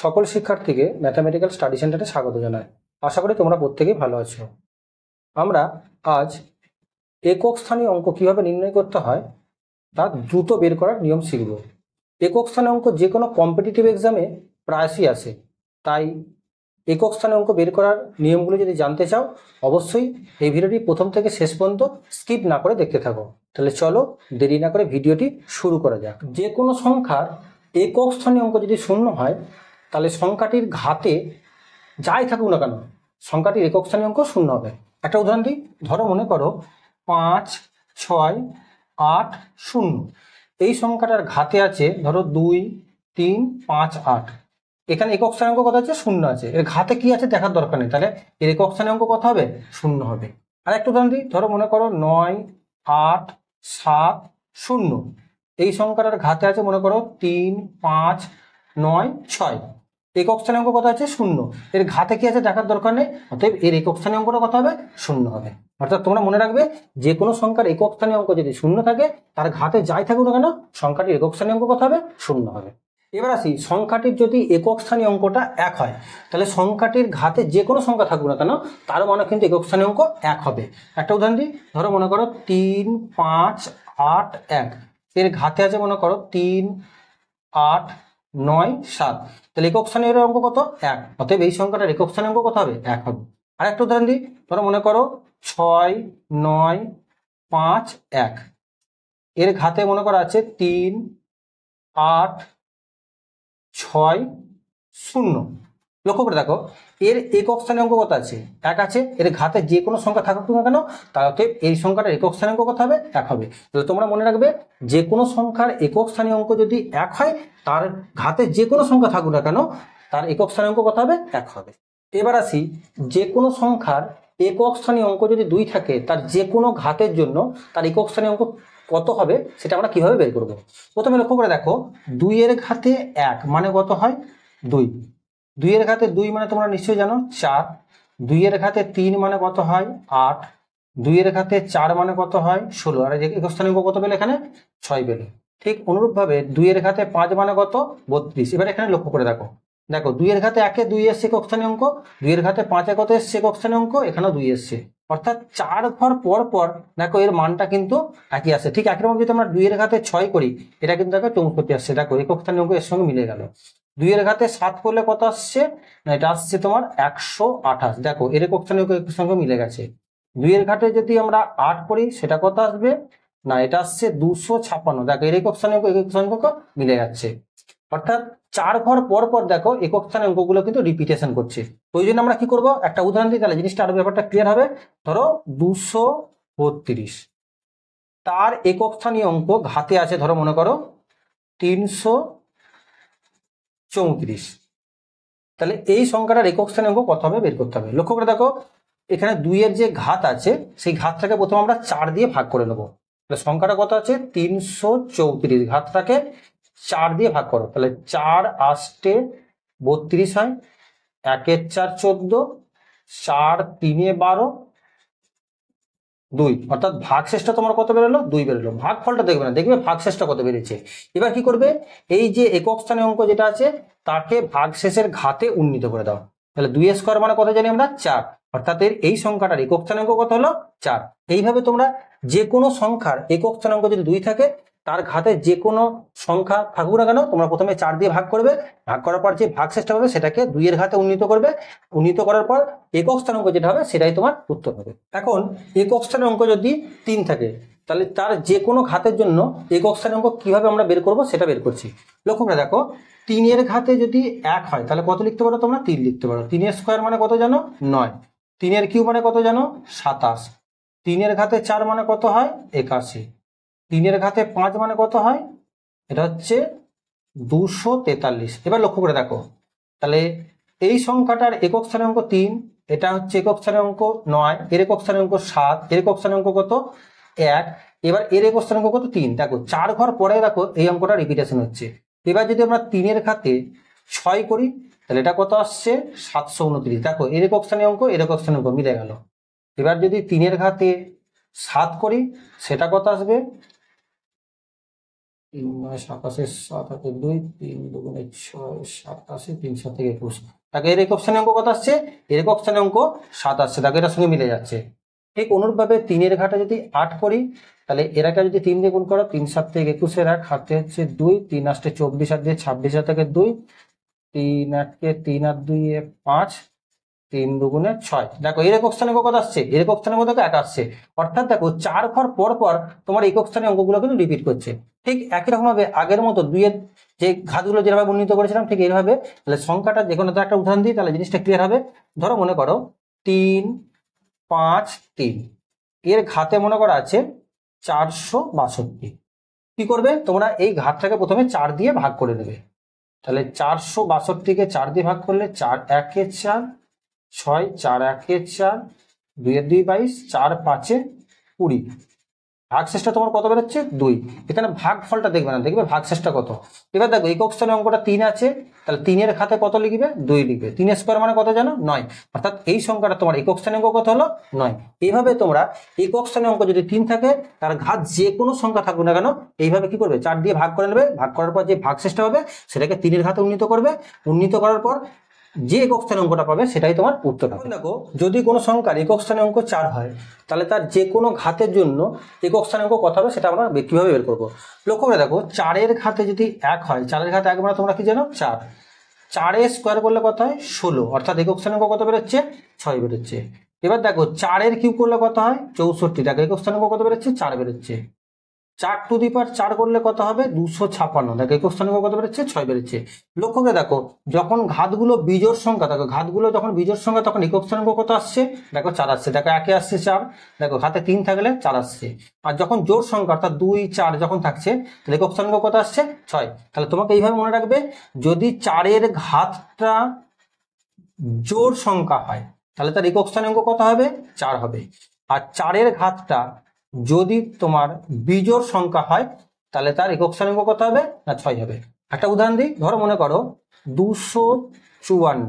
সকল শিক্ষার্থীকে mathematical study সেন্টারে স্বাগত জানাই। আশা করি তোমরা প্রত্যেকেই ভালো আছো। আমরা আজ একক স্থানীয় অঙ্ক কিভাবে নির্ণয় করতে হয় তা দ্রুত বের করার নিয়ম শিখব। একক স্থানীয় অঙ্ক যে কোনো কম্পিটিটিভ এক্সামে প্রায়শই আসে, তাই একক স্থানীয় অঙ্ক বের করার নিয়মগুলো যদি জানতে চাও অবশ্যই এই ভিডিওটি প্রথম থেকে শেষ পর্যন্ত স্কিপ না করে দেখতে থাকো। তাহলে চলো দেরি না করে ভিডিওটি শুরু করা যাক। যে কোনো সংখ্যার একক স্থানীয় অঙ্ক যদি শূন্য হয় তাহলে সংখ্যাটির ঘাতে যাই থাকুক না কেন সংখ্যাটির একক স্থানীয় অঙ্ক শূন্য হবে। একটা উদাহরণ দিই, ধরো মনে করো 5, 6, 8, 0। এই সংখ্যাটার ঘাতে আছে ধরো 2, 3, 5, 8। এখানে একক স্থানীয় অঙ্ক কত আছে? শূন্য আছে। এর ঘাতে কি আছে দেখার দরকার নেই, তাহলে এর একক স্থানীয় অঙ্ক কত হবে? শূন্য হবে। আর একটা উদাহরণ দিই, ধরো মনে করো 9, 8, 7, 0। এই সংখ্যাটার ঘাতে আছে মনে করো 3, 5, 9, 6। একক স্থানীয় অঙ্ক কত আছে? শূন্য। এর ঘাতে কি আছে দেখার দরকার নেই, অতএব এর একক স্থানীয় অঙ্কটা কত হবে? শূন্য হবে। অর্থাৎ তোমরা মনে রাখবে, যে কোনো সংখ্যার একক স্থানীয় অঙ্ক যদি শূন্য থাকে তার ঘাতে যাই থাকুক না কেন সংখ্যাটির একক স্থানীয় অঙ্ক কত হবে? শূন্য হবে। এবার আসি, সংখ্যাটির যদি একক স্থানীয় অঙ্কটা 1 হয় তাহলে সংখ্যাটির ঘাতে যে কোনো সংখ্যা থাকুক না কেন তার মানে কিন্তু একক স্থানীয় অঙ্ক 1 হবে। একটা উদাহরণ দিই, ধরো মনে করো 3, 5, 8, 1। এর ঘাতে আছে মনে করো 3, 8, 9, 7। তাহলে একক স্থানীয় অঙ্ক কত? 1। অতএব এই সংখ্যাটার একক স্থানীয় অঙ্ক কত হবে? 1 হবে। আর একটা উদাহরণ দিই, ধরো মনে করো 6, 9, 5, 1। এর ঘাতে মনে করো আছে 3, 8, 6, 0। লক্ষ্য করে দেখো, এর একক স্থানীয় অঙ্ক কত আছে? 1 আছে। এর ঘাতে যে কোনো সংখ্যা থাকুক না কেন তাতে এই সংখ্যাটার একক স্থানীয় অঙ্ক কত হবে? 1 হবে। তাহলে তোমরা মনে রাখবে, যে কোনো সংখ্যার একক স্থানীয় অঙ্ক যদি 1 হয় তার ঘাতে যে কোনো সংখ্যা থাকুক না কেন তার একক স্থানীয় অঙ্ক কত হবে? 1 হবে। এবার আসি, যে কোনো সংখ্যার একক স্থানীয় অঙ্ক যদি 2 থাকে তার যে কোনো ঘাতের জন্য তার একক স্থানীয় অঙ্ক কত হবে সেটা আমরা কিভাবে বের করব। প্রথমে লক্ষ্য করে দেখো, 2 এর ঘাতে 1 মানে কত হয়? 2। 2 এর ঘাতে 2 মানে তোমরা নিশ্চয়ই জানো 4। 2 এর ঘাতে 3 মানে কত হয়? 8। 2 এর ঘাতে 4 মানে কত হয়? 16। আর একক স্থানীয় অঙ্ক কত পেলে? এখানে 6 পেলে। ঠিক অনুরূপভাবে 2 এর ঘাতে 5 মানে কত? 32। এবার এখানে লক্ষ্য করে দেখো, 2 এর ঘাতে 1 এ 2 এসছে একক স্থানীয় অঙ্ক, 2 এর ঘাতে 5 এ কত এসছে একক স্থানীয় অঙ্ক? এখানেও 2 এসছে। অর্থাৎ 4 ঘর পর পর দেখো এর মানটা কিন্তু একই আসে। ঠিক একই রকম যদি আমরা 2 এর ঘাতে 6 করি, এটা কিন্তু দেখো 64 আসছে। দেখো একক স্থানীয় অঙ্ক এর সঙ্গে মিলে গেল। 2 এর ঘাতে 7 করলে কত আসছে? না, এটা আসছে তোমার 128। দেখো এর একক স্থানীয় অঙ্ক সঙ্গে মিলে গেছে। 2 এর ঘাতে যদি আমরা 8 করি সেটা কত আসবে? না, এটা আসছে 256। দেখো এর একক স্থানীয় অঙ্ক মিলে যাচ্ছে। অর্থাৎ 4 ঘর পর পর দেখো একক স্থানীয় অঙ্কগুলো কিন্তু রিপিটেশন করছে। ওই জন্য আমরা কি করব, একটা উদাহরণ দিই, তাহলে জিনিসটা আরো ব্যাপারটা ক্লিয়ার হবে। ধরো 232, তার একক স্থানীয় অঙ্ক ঘাতে আছে ধরো মনে করো 334। তাহলে এই সংখ্যাটার একক স্থানীয় অঙ্ক কত হবে বের করতে হবে। লক্ষ্য করে দেখো, এখানে 2 এর যে ঘাত আছে সেই ঘাতটাকে প্রথমে আমরা 4 দিয়ে ভাগ করে নেবো। তাহলে সংখ্যাটা কত আছে? 334। ঘাতটাকে 4 দিয়ে ভাগ করো, তাহলে 4 8 32 হয়। 1 এর 4 14, 4 3 এ 12, 2। অর্থাৎ ভাগশেষটা তোমার কত বেরোলো? 2 বেরোলো। ভাগফলটা দেখবে না, দেখবে ভাগশেষটা কত বেরিয়েছে। এবার কি করবে, এই যে একক স্থানীয় অঙ্ক যেটা আছে তাকে ভাগশেষের ঘাতে উন্নীত করে দাও। তাহলে 2 স্কোয়ার মানে কত জানি আমরা? 4। অর্থাৎ এই সংখ্যাটার একক স্থানীয় অঙ্ক কত হলো? 4। এইভাবে তোমরা যে কোনো সংখ্যার একক স্থানীয় অঙ্ক যদি 2 থাকে তার ঘাতে যে কোনো সংখ্যা থাকুক না কেন তোমরা প্রথমে 4 দিয়ে ভাগ করবে। ভাগ করার পর যে ভাগশেষটা হবে সেটাকে 2 এর ঘাতে উন্নীত করবে। উন্নীত করার পর একক স্থানীয় অঙ্ক যেটা হবে সেটাই তোমার উত্তর হবে। এখন একক স্থানীয় অঙ্ক যদি 3 থাকে তাহলে তার যে কোনো ঘাতের জন্য একক স্থানীয় অঙ্ক কিভাবে আমরা বের করব সেটা বের করছি। লক্ষ্য করে দেখো, 3 এর ঘাতে যদি 1 হয় তাহলে কত লিখতে পারো তোমরা? 3 লিখতে পারো। 3 এর স্কোয়ার মানে কত জানো? 9। 3 এর কিউব মানে কত জানো? 27। 3 এর ঘাতে 4 মানে কত হয়? 81। 3 এর ঘাতে 5 মানে কত হয়? এটা হচ্ছে 243। এবার লক্ষ্য করে দেখো, তাহলে এই সংখ্যাটার একক স্থানীয় অঙ্ক 3, এটা হচ্ছে একক স্থানীয় অঙ্ক 9, এর একক স্থানীয় অঙ্ক 7, এর একক স্থানীয় অঙ্ক কত? 1। এবার এর একক স্থানীয় অঙ্ক কত? 3। দেখো 4 ঘর পরে দেখো এই অঙ্কটা রিপিটেশন হচ্ছে। এবার যদি আমরা 3 এর ঘাতে 6 করি তাহলে এটা কত আসছে? 729। দেখো এর একক স্থানীয় অঙ্ক এর একক স্থানীয় অঙ্ক মিলে গেল। এবার যদি 3 এর ঘাতে 7 করি সেটা কত আসবে? 3 × 7 = 7 হাতে 2, 3 × 2 = 6, 87, 3 × 7 = 21। তাকে এর একক স্থানে অঙ্ক কত আসছে? এর একক স্থানে অঙ্ক 7 আসছে, তাকে এটার সঙ্গে মিলে যাচ্ছে। ঠিক অনুরূপভাবে 3 ঘাটে যদি 8 করি, তাহলে এরাকে যদি 3 দিয়ে গুণ করো, 3 × 7 = 21, 1 হাতে হচ্ছে 2, 3 × 8 = 24, আর দিয়ে 26 হাতে 2, 3 × 8 = 3, আর 2 = 5, 3 × 2 = 6। দেখো এর একক স্থানে কত আসছে? এর একক স্থানে মধ্যে 1 আসছে। অর্থাৎ দেখো 4 ঘর পর পর তোমার একক স্থানে অঙ্কগুলো কিন্তু রিপিট করছে। ঠিক একই রকম ভাবে আগের মতো 2 এর যে ঘাতগুলো যেভাবে উন্নীত করেছিলাম ঠিক এইভাবে, তাহলে সংখ্যাটা যে কোনো একটা উদাহরণ দিই তাহলে জিনিসটা ক্লিয়ার হবে। ধরো মনে করো 3, 5, 3 এর ঘাতে মনে করা আছে 462। কি করবে তোমরা? এই ঘাতটাকে প্রথমে 4 দিয়ে ভাগ করে দেবে। তাহলে 462কে 4 দিয়ে ভাগ করলে 4 × 1 = 4, 6, 4 × 1 = 4, 2 × 2 = 22, 4 × 5 = 20। ভাগশেষটা তোমার কত বেরোচ্ছে? 2। এখানে ভাগ ফলটা দেখবে না, দেখবে ভাগশেষটা কত। এবার দেখো একক স্থানে অঙ্কটা 3 আছে, তাহলে 3 এর খাতে কত লিখবে? 2 লিখবে। 3 স্কোয়ার মানে কত জানো? 9। অর্থাৎ এই সংখ্যাটা তোমার একক স্থানে অঙ্ক কত হলো? 9। এইভাবে তোমরা একক স্থানে অঙ্ক যদি 3 থাকে তার ঘাত যে কোনো সংখ্যা থাকুক না কেন এইভাবে কি করবে? 4 দিয়ে ভাগ করে নেবে। ভাগ করার পর যে ভাগশেষটা হবে সেটাকে 3 এর ঘাতে উন্নীত করবে। উন্নীত করার পর যে একক স্থানে অঙ্কটা পাবে সেটাই তোমার উত্তর হবে। দেখো যদি কোনো সংখ্যার একক স্থানে অঙ্ক 4 হয় তাহলে তার যে কোনো ঘাতের জন্য একক স্থানে অঙ্ক কত হবে সেটা আমরা কিভাবে বের করবো? লক্ষ্য করে দেখো 4 এর ঘাতে যদি 1 হয়, 4 এর ঘাতে 1 মানে তোমরা কি জানো? 4। 4 এর স্কোয়ার করলে কত হয়? 16। অর্থাৎ একক স্থানে অঙ্ক কত বেরোচ্ছে? 6 বেরোচ্ছে। এবার দেখো 4 এর কিউব করলে কত হয়? 64। দেখো একক স্থানে অঙ্ক কত বেরোচ্ছে? 4 বেরোচ্ছে। 4^4 করলে কত হবে? 256। দেখো একক স্থানাঙ্ক কত বেরোচ্ছে? 6 বেরোচ্ছে। লক্ষ্য করে দেখো যখন ঘাতগুলো বিজোড় সংখ্যা, দেখো ঘাতগুলো যখন বিজোড় সংখ্যা তখন একক স্থানাঙ্ক কত আসছে? দেখো 4 আসছে। দেখো 1 আসছে 4, দেখো ঘাতে 3 থাকলে 4 আসছে। আর যখন জোড় সংখ্যা অর্থাৎ 2, 4 যখন থাকছে তাহলে একক স্থানাঙ্ক কত আসছে? 6। তাহলে তোমাকে এইভাবে মনে রাখবে, যদি 4 এর ঘাতটা জোড় সংখ্যা হয় তাহলে তার একক স্থানাঙ্ক কত হবে? 4 হবে। আর 4 এর ঘাতটা যদি তোমার বিজোড় সংখ্যা হয় তাহলে তার একক স্থানাঙ্ক কত হবে? না 6 হবে। একটা উদাহরণ দিই, ধরো মনে করো 254,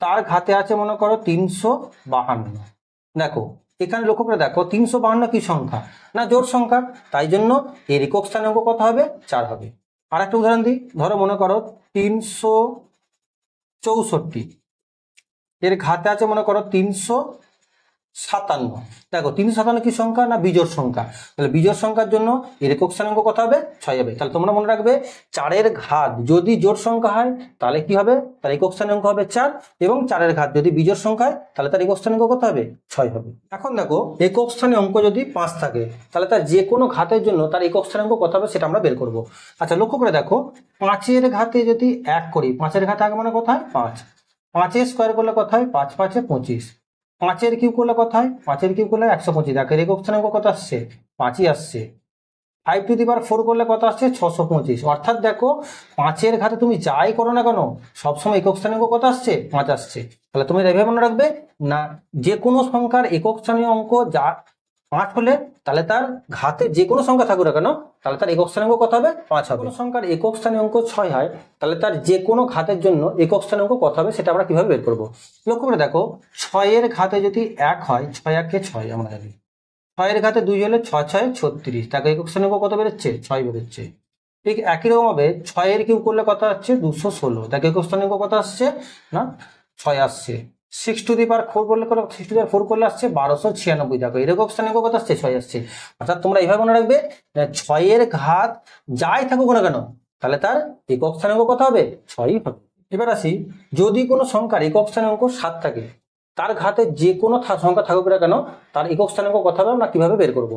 তার ঘাতে আছে মনে করো 352। দেখো এখানে লক্ষ্য করে দেখো 352 কি সংখ্যা? না জোড় সংখ্যা, তাই জন্য এর একক স্থানাঙ্ক কত হবে? 4 হবে। আর একটা উদাহরণ দিই, ধরো মনে করো 364, এর ঘাতে আছে মনে করো 357। দেখো 357 কি সংখ্যা? না বিজোড় সংখ্যা, তাহলে বিজোড় সংখ্যার জন্য এর একক স্থানাঙ্ক কত হবে? 6 হবে। তাহলে তোমরা মনে রাখবে 4 এর ঘাত যদি জোড় সংখ্যা হয় তাহলে কি হবে? তার একক স্থানাঙ্ক হবে 4, এবং 4 এর ঘাত যদি বিজোড় সংখ্যা হয় তাহলে তার একক স্থানাঙ্ক কত হবে? 6 হবে। এখন দেখো একক স্থানে অঙ্ক যদি 5 থাকে তাহলে তার যে কোনো ঘাতের জন্য তার একক স্থানাঙ্ক কত হবে সেটা আমরা বের করব। আচ্ছা লক্ষ্য করে দেখো 5 এর ঘাতে যদি 1 করি, 5 এর ঘাতে 1 মানে কত হয়? 5। 5 এর স্কোয়ার করলে কত হয়? 5 × 5 = 25। 5 এর কিউব করলে কত হয়? 5 এর কিউব করলে 125। দেখো এর একক স্থানাঙ্ক কত আসছে? 5ই আসছে। 5^4 করলে কত আসছে? 625। অর্থাৎ দেখো 5 এর ঘাতে তুমি যাই করো না কেন সবসময় একক স্থানাঙ্ক কত আসছে? 5 আসছে। তাহলে তুমি এভাবে মনে রাখবে না, যে কোনো সংখ্যার একক স্থানীয় অঙ্ক যা 5 হলে তাহলে তার ঘাতে যে কোনো সংখ্যা থাকুক না কেন তাহলে তার একক স্থানাঙ্ক কত হবে? 5 হবে। কোনো সংখ্যার একক স্থানীয় অঙ্ক 6 হয় তাহলে তার যে কোনো ঘাতের জন্য একক স্থানীয় অঙ্ক কত হবে সেটা আমরা কিভাবে বের করব? লক্ষ্য করে দেখো 6 এর ঘাতে যদি 1 হয়, 6 × 1 = 6 আমরা জানি। 6 এর ঘাতে 2 হলে 6 × 6 = 36। তাকে একক স্থানাঙ্ক কত বেরোচ্ছে? 6 বেরোচ্ছে। ঠিক একই রকম ভাবে 6 এর কিউব করলে কত আসছে? 216। তাকে একক স্থানাঙ্ক কত আসছে? না 6 আসছে। 6^4 করলে 6^4 করলে আসছে 1296। দেখো এর একক স্থানাঙ্ক কত আসছে? 6 আসছে। অর্থাৎ তোমরা এইভাবে মনে রাখবে 6 এর ঘাত যাই থাকুক না কেন তাহলে তার একক স্থানাঙ্ক কত হবে? 6ই হবে। এবার আসি, যদি কোনো সংখ্যার একক স্থানাঙ্ক 7 থাকে তার ঘাতে যে কোনো সংখ্যা থাকুক না কেন তার একক স্থানাঙ্ক কত হবে আমরা কিভাবে বের করব?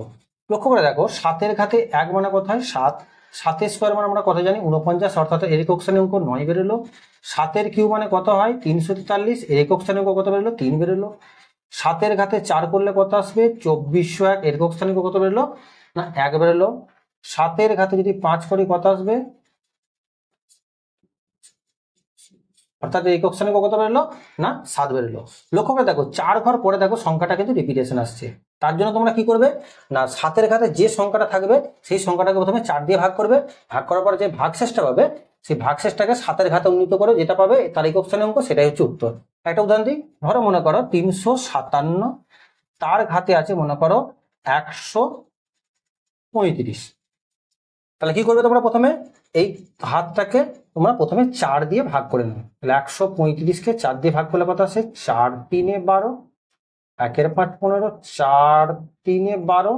লক্ষ্য করে দেখো 7 এর ঘাতে 1 মানে কত হয়? 7। 7 এর স্কোয়ার মানে আমরা কত জানি? 49। অর্থাৎ এর একক স্থানাঙ্ক 9 বেরোলো। 7 এর কিউব মানে কত হয়? 343। এর একক স্থানাঙ্ক কত বেরোলো? 3 বেরোলো। 7 এর ঘাতে 4 করলে কত আসবে? 2401। এর একক স্থানাঙ্ক কত বেরোলো? না 1 বেরোলো। 7 এর ঘাতে যদি 5 করি কত আসবে? অর্থাৎ একক স্থানাঙ্ক কত বেরোলো? না 7 বেরোলো। লক্ষ্য করে দেখো 4 ঘর পরে দেখো সংখ্যাটা কিন্তু রিপিটেশন আসছে। তার জন্য তোমরা কি করবে? না 7 এর ঘাতে যে সংখ্যাটা থাকবে সেই সংখ্যাটাকে প্রথমে 4 দিয়ে ভাগ করবে। ভাগ করার পর যে ভাগশেষটা পাবে সেই ভাগশেষটাকে 7 এর ঘাতে উন্নীত করে যেটা পাবে তার একক স্থানাঙ্ক সেটাই হচ্ছে উত্তর। একটা উদাহরণ দিই, ধরো মনে করো 357, তার ঘাতে আছে মনে করো 135। তাহলে কি করবে তোমরা প্রথমে এই হাতটাকে তোমরা প্রথমে 4 দিয়ে ভাগ করে নাও। তাহলে 135কে 4 দিয়ে ভাগ করলে কত আসে? 4 3 12, 1 5 15, 4 3 12,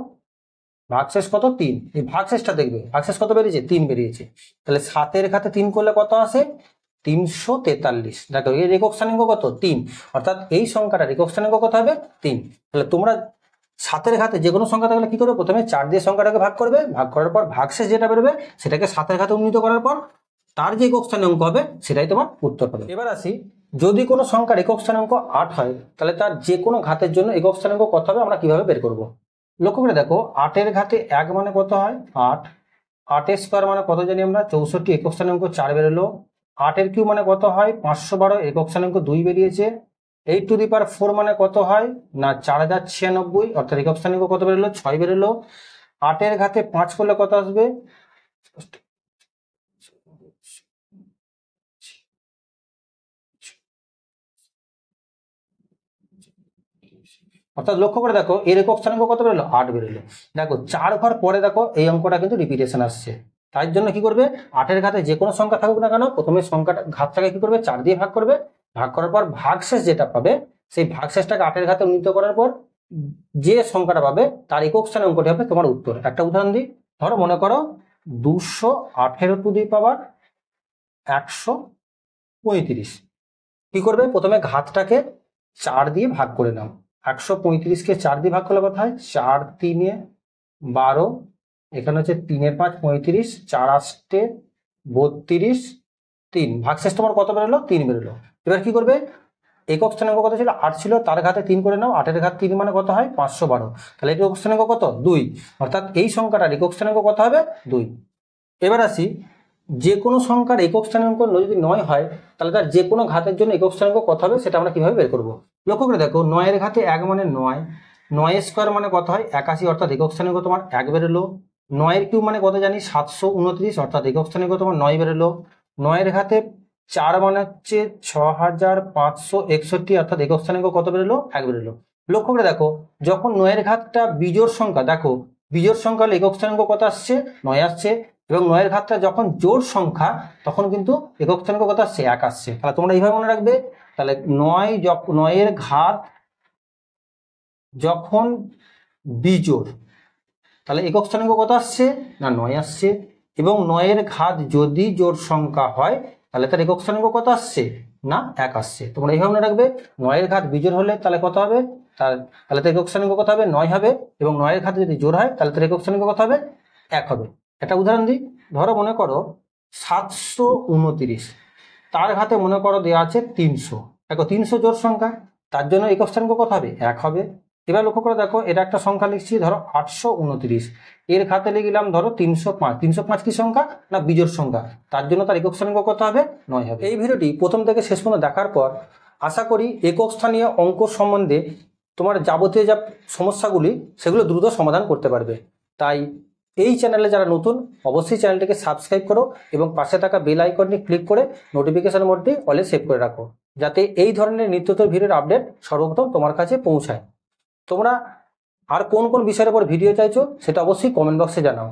ভাগশেষ কত? 3। এই ভাগশেষটা দেখবে, ভাগশেষ কত বেরিয়েছে? 3 বেরিয়েছে। তাহলে 7 ঘাতে 3 করলে কত আসে? 343। দেখো এর একক স্থানাঙ্ক কত? 3। অর্থাৎ এই সংখ্যাটার একক স্থানাঙ্ক কত হবে? 3। তাহলে তোমরা 7 ঘাতে যে কোনো সংখ্যা থাকলে কি করবে? প্রথমে 4 দিয়ে সংখ্যাটাকে ভাগ করবে, ভাগ করার পর ভাগশেষ যেটা বেরোবে সেটাকে 7 ঘাতে উন্নীত করার পর তার যে একক স্থানাঙ্ক হবে সেটাই তোমার উত্তর হবে। এবার আসি, যদি কোনো সংখ্যার একক স্থানাঙ্ক 8 হয় তাহলে তার যে কোনো ঘাতের জন্য একক স্থানাঙ্ক কত হবে আমরা কিভাবে বের করব? লক্ষ্য করে দেখো, 8 ঘাতে 1 মানে কত হয়? 8। 8 স্কোয়ার মানে কত জানি আমরা? 64। একক স্থানাঙ্ক 4 বেরোলো। 8 কিউব মানে কত হয়? 512। একক স্থানাঙ্ক 2 বেরিয়েছে। 8 টু দি পাওয়ার 4 মানে কত হয়? না 4096, অর্থাৎ একক স্থানাঙ্ক কত বেরোলো? 6 বেরোলো। 8 ঘাতে 5 করলে কত আসবে? অর্থাৎ লক্ষ্য করে দেখো এর একক স্থানাঙ্ক কত বেরোলো? 8 বেরোলো। দেখো 4 ঘর পরে দেখো এই অঙ্কটা কিন্তু রিপিটেশন আসছে, তাই জন্য কি করবে? 8 ঘাতে যে কোনো সংখ্যা থাকুক না কেন প্রথমে সংখ্যাটা ঘাতটাকে কি করবে? 4 দিয়ে ভাগ করবে, ভাগ করার পর ভাগশেষ যেটা পাবে সেই ভাগশেষটাকে 8 ঘাতে উন্নীত করার পর যে সংখ্যাটা পাবে তার একক স্থানাঙ্কটি হবে তোমার উত্তর। একটা উদাহরণ দিই, ধরো মনে করো 218 টু দি পাওয়ার 135। কি করবে? প্রথমে ঘাতটাকে 4 দিয়ে ভাগ করে নাও। 135কে 4 দিয়ে ভাগ করলে কত হয়? 4 3 12, এখানে হচ্ছে 3 5 35, 4 8 32, 3। ভাগশেষ তোমার কত বেরোলো? 3 বেরোলো। এবার কি করবে? একক স্থানাঙ্ক কত ছিল? 8 ছিল, তার ঘাতে 3 করে নাও। 8 ঘাত 3 মানে কত হয়? 512। তাহলে একক স্থানাঙ্ক কত? 2। অর্থাৎ এই সংখ্যাটার একক স্থানাঙ্ক কত হবে? 2। এবার আসি, যে কোনো সংখ্যার একক স্থানাঙ্ক যদি 9 হয় তাহলে তার যে কোনো ঘাতের জন্য একক স্থানাঙ্ক কত হবে সেটা আমরা কিভাবে বের করব? লক্ষ্য করে দেখো, 9 ঘাতে 1 মানে 9, 9 স্কোয়ার মানে কত হয়? 81, অর্থাৎ একক স্থানাঙ্ক তোমার 1 বেরোলো। 9 কিউব মানে কত জানি? 729, অর্থাৎ একক স্থানাঙ্ক তোমার 9 বেরোলো। 9 ঘাতে 4 মানে হচ্ছে 6561, অর্থাৎ একক স্থানাঙ্ক কত বেরোলো? 1 বেরোলো। লক্ষ্য করে দেখো, যখন 9 ঘাতটা বিজোড় সংখ্যা, দেখো বিজোড় সংখ্যা হলে একক স্থানাঙ্ক কত আসছে? 9 আসছে। এবং 9 ঘাতটা যখন জোড় সংখ্যা তখন কিন্তু একক স্থানাঙ্ক কত আসছে? 1 আসছে। তাহলে তোমরা এইভাবে মনে রাখবে। তাহলে 9 ঘাত যখন বিজোড় তাহলে একক স্থানাঙ্ক কত আসছে? না 9 আসছে। এবং 9 ঘাত যদি জোড় সংখ্যা হয় তাহলে তার একক স্থানাঙ্ক কত আসছে? না 1 আসছে। তোমরা এইভাবে মনে রাখবে। 9 ঘাত বিজোড় হলে তাহলে কত হবে? তাহলে তার একক স্থানাঙ্ক কত হবে? 9 হবে। এবং 9 ঘাত যদি জোড় হয় তাহলে তার একক স্থানাঙ্ক কত হবে? 1 হবে। একটা উদাহরণ দিই, ধরো মনে করো 729, তার ঘাতে মনে করো দেওয়া আছে 300। দেখো 300 জোড় সংখ্যা, তার জন্য একক স্থানাঙ্ক কত হবে? 1 হবে। এবার লক্ষ্য করে দেখো, এটা একটা সংখ্যা লিখছি, ধরো 829, এর ঘাতে লিখলাম ধরো 305। 305 কি সংখ্যা? না বিজোড় সংখ্যা, তার জন্য তার একক স্থানাঙ্ক কত হবে? 9 হবে। এই ভিডিওটি প্রথম থেকে শেষ পর্যন্ত দেখার পর আশা করি একক স্থানীয় অঙ্ক সম্বন্ধে তোমার যাবতীয় যা সমস্যাগুলি সেগুলো দ্রুত সমাধান করতে পারবে। তাই এই চ্যানেলে যারা নতুন অবশ্যই চ্যানেলটিকে সাবস্ক্রাইব করো এবং পাশে থাকা বেল আইকনটি ক্লিক করে নোটিফিকেশন মোডটি অলে সেভ করে রাখো, যাতে এই ধরনের নিত্যতর ভিডিওর আপডেট সর্বপ্রথম তোমার কাছে পৌঁছায়। তোমরা আর কোন কোন বিষয়ের উপর ভিডিও চাইছো সেটা অবশ্যই কমেন্ট বক্সে জানাও।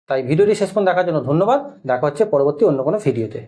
তাই ভিডিওটি শেষ পর্যন্ত দেখার জন্য ধন্যবাদ। দেখা হচ্ছে পরবর্তী অন্য কোনো ভিডিওতে।